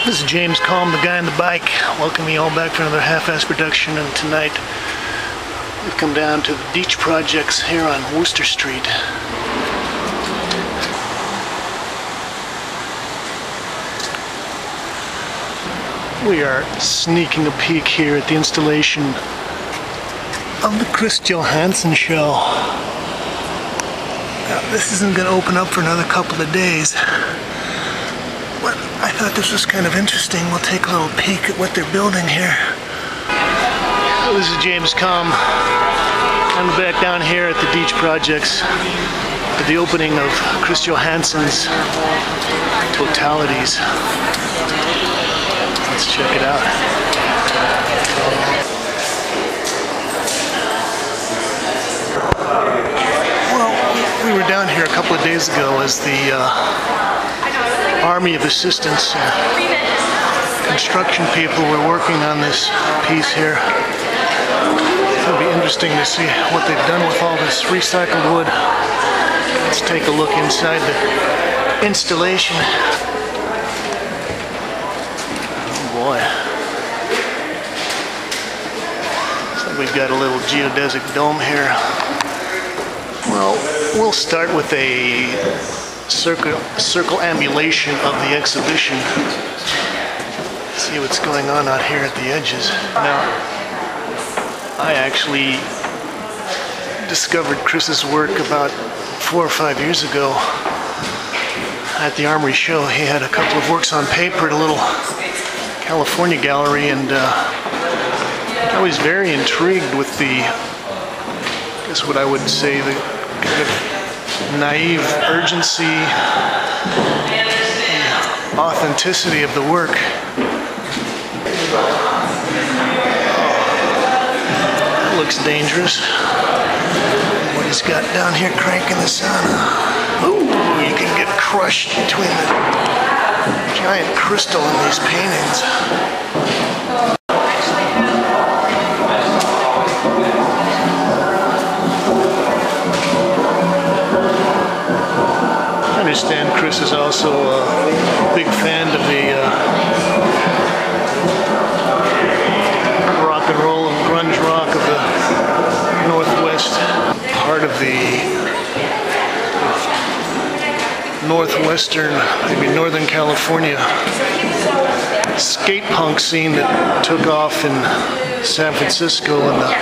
This is James Kalm, the guy on the bike, welcoming you all back for another half-ass production. And tonight we've come down to the Deitch Projects here on Wooster Street. We are sneaking a peek here at the installation of the Chris Johansen show. Now, this isn't going to open up for another couple of days, but I thought this was kind of interesting. We'll take a little peek at what they're building here. So this is James Kalm. I'm back down here at the Deitch Projects at the opening of Chris Johansen's Totalities. Let's check it out. Well, we were down here a couple of days ago as the Army of Assistance construction people were working on this piece here. It'll be interesting to see what they've done with all this recycled wood. Let's take a look inside the installation. Oh boy. So we've got a little geodesic dome here. Well, we'll start with a circumambulation of the exhibition. See what's going on out here at the edges. Now, I actually discovered Chris's work about 4 or 5 years ago at the Armory show. He had a couple of works on paper at a little California gallery, and I was very intrigued with the, I guess what I would say, the kind of naive urgency, authenticity of the work. That looks dangerous. What he's got down here cranking the sun. Ooh, you can get crushed between the giant crystal in these paintings. I understand Chris is also a big fan of the rock and roll and grunge rock of the Northwest, part of the Northwestern, maybe Northern California skate punk scene that took off in San Francisco in the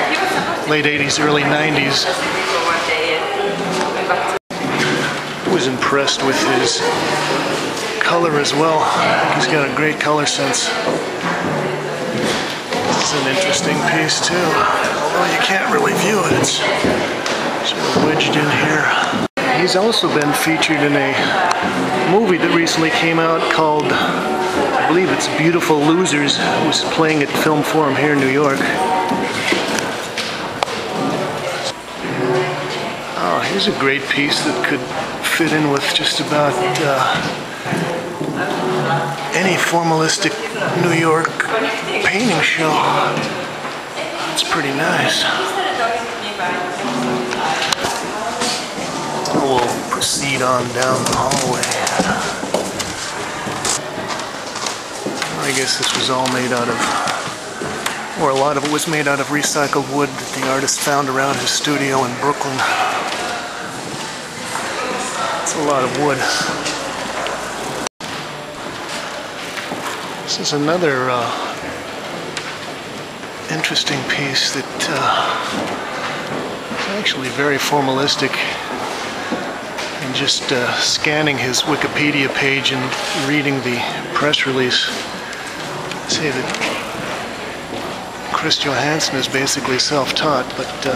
late 80s, early 90s. I was impressed with his color as well. I think he's got a great color sense. This is an interesting piece too, although you can't really view it. It's sort of wedged in here. He's also been featured in a movie that recently came out called, I believe it's Beautiful Losers. It was playing at Film Forum here in New York. Oh, here's a great piece that could fit in with just about any formalistic New York painting show. It's pretty nice. We'll proceed on down the hallway. I guess this was all made out of, or a lot of it was made out of recycled wood that the artist found around his studio in Brooklyn. It's a lot of wood. This is another interesting piece that is actually very formalistic. And just scanning his Wikipedia page and reading the press release, say that Chris Johansen is basically self-taught, but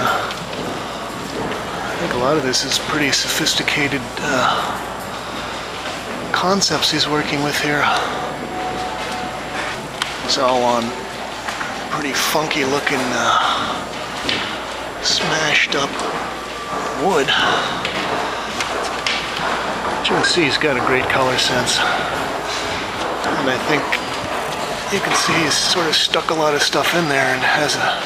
I think a lot of this is pretty sophisticated concepts he's working with here. It's all on pretty funky looking smashed up wood. As you can see, he's got a great color sense. And I think you can see he's sort of stuck a lot of stuff in there and has a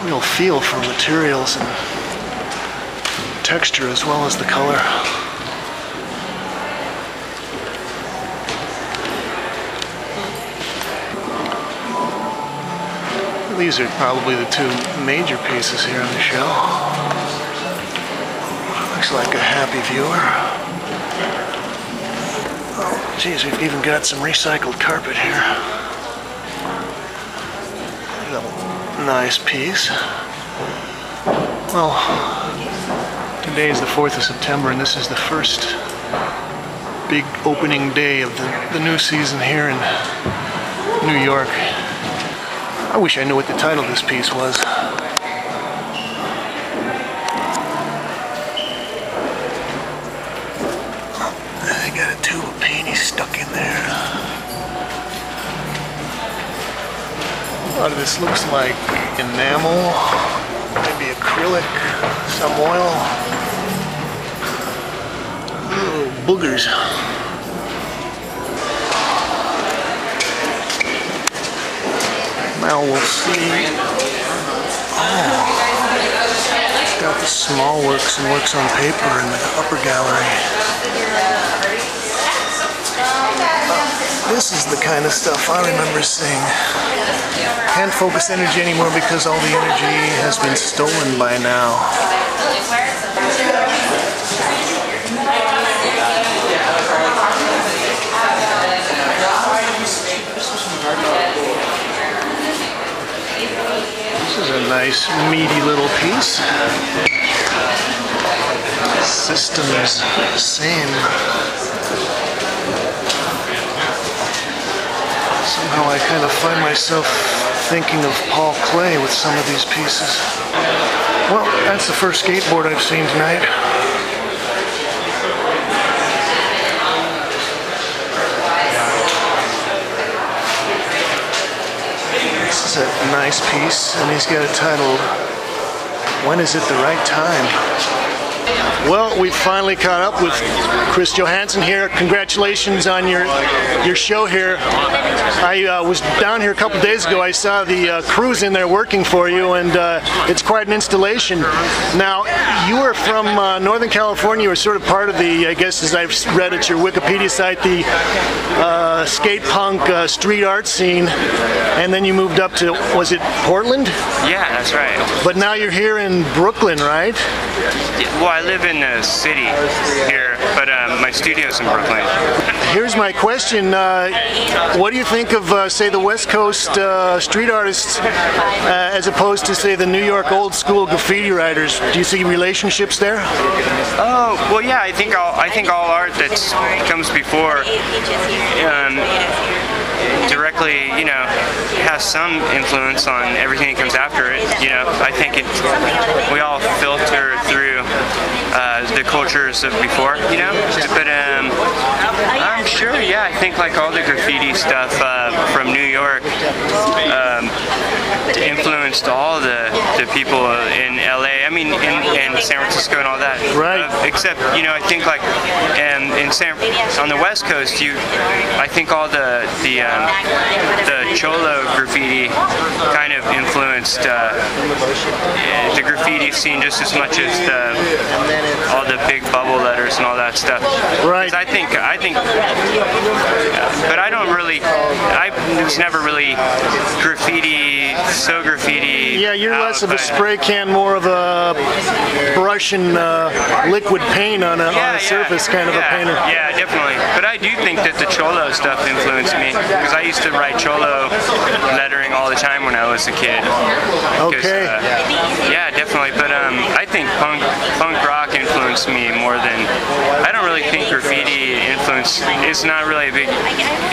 real feel for materials and texture as well as the color. These are probably the two major pieces here on the show. Looks like a happy viewer. Oh, geez, we've even got some recycled carpet here. A nice piece. Well, today is the 4th of September, and this is the first big opening day of the new season here in New York. I wish I knew what the title of this piece was. I got a tube of paint stuck in there. A lot of this looks like enamel, maybe acrylic, some oil. Oh, boogers. Now we'll see. Oh, it's got the small works and works on paper in the upper gallery. This is the kind of stuff I remember seeing. Can't focus energy anymore because all the energy has been stolen by now. This is a nice meaty little piece. Systems, same. Somehow I kind of find myself thinking of Paul Klee with some of these pieces. Well, that's the first skateboard I've seen tonight. This is a nice piece, and he's got it titled, "When Is It the Right Time?" Well, we finally caught up with Chris Johansen here. Congratulations on your show here. I was down here a couple days ago. I saw the crews in there working for you, and it's quite an installation. Now, you are from Northern California. You were sort of part of the, I guess, as I've read at your Wikipedia site, the skate punk street art scene, and then you moved up to, was it Portland? Yeah, that's right. But now you're here in Brooklyn, right? Well, I live in the city here, but my studio's in Brooklyn. Here's my question. What do you think of, say, the West Coast street artists as opposed to, say, the New York old school graffiti writers? Do you see relationships there? Oh, well, yeah, I think all art that comes before directly, you know, has some influence on everything that comes after it. You know, I think we all filter through the cultures of before, you know. But I'm sure, yeah, I think like all the graffiti stuff from New York influenced all the people in LA. I mean, in San Francisco and all that. Right. Except, you know, I think like on the West Coast, I think all the Cholo graffiti kind of influenced the graffiti scene just as much as all the big bubble letters and all that stuff. Right. I think, but I don't really. I was never really graffiti. Yeah, you're less of a spray can, more of a brush and liquid paint on a surface kind of a painter. Yeah, definitely. But I do think that the Cholo stuff influenced me because I used to write Cholo lettering all the time when I was a kid. Okay. Yeah, definitely. But I think punk rock influenced me more than. I don't really think graffiti is not really a big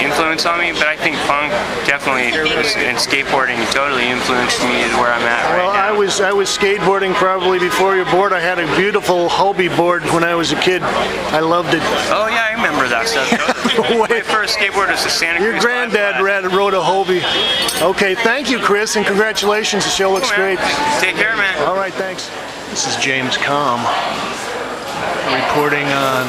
influence on me, but I think punk definitely and skateboarding totally influenced me to where I'm at right now. Well, I was skateboarding probably before your board. I had a beautiful Hobie board when I was a kid. I loved it. Oh yeah, I remember that stuff. My first skateboard was a Santa Cruz. Your granddad rode a Hobie. Okay, thank you, Chris, and congratulations. The show looks great. Take care, man. All right, thanks. This is James Kalm reporting on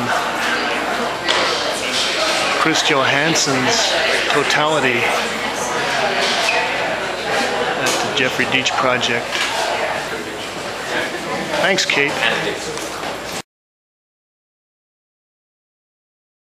Chris Johansen's Totality at the Deitch Project. Thanks, Kate.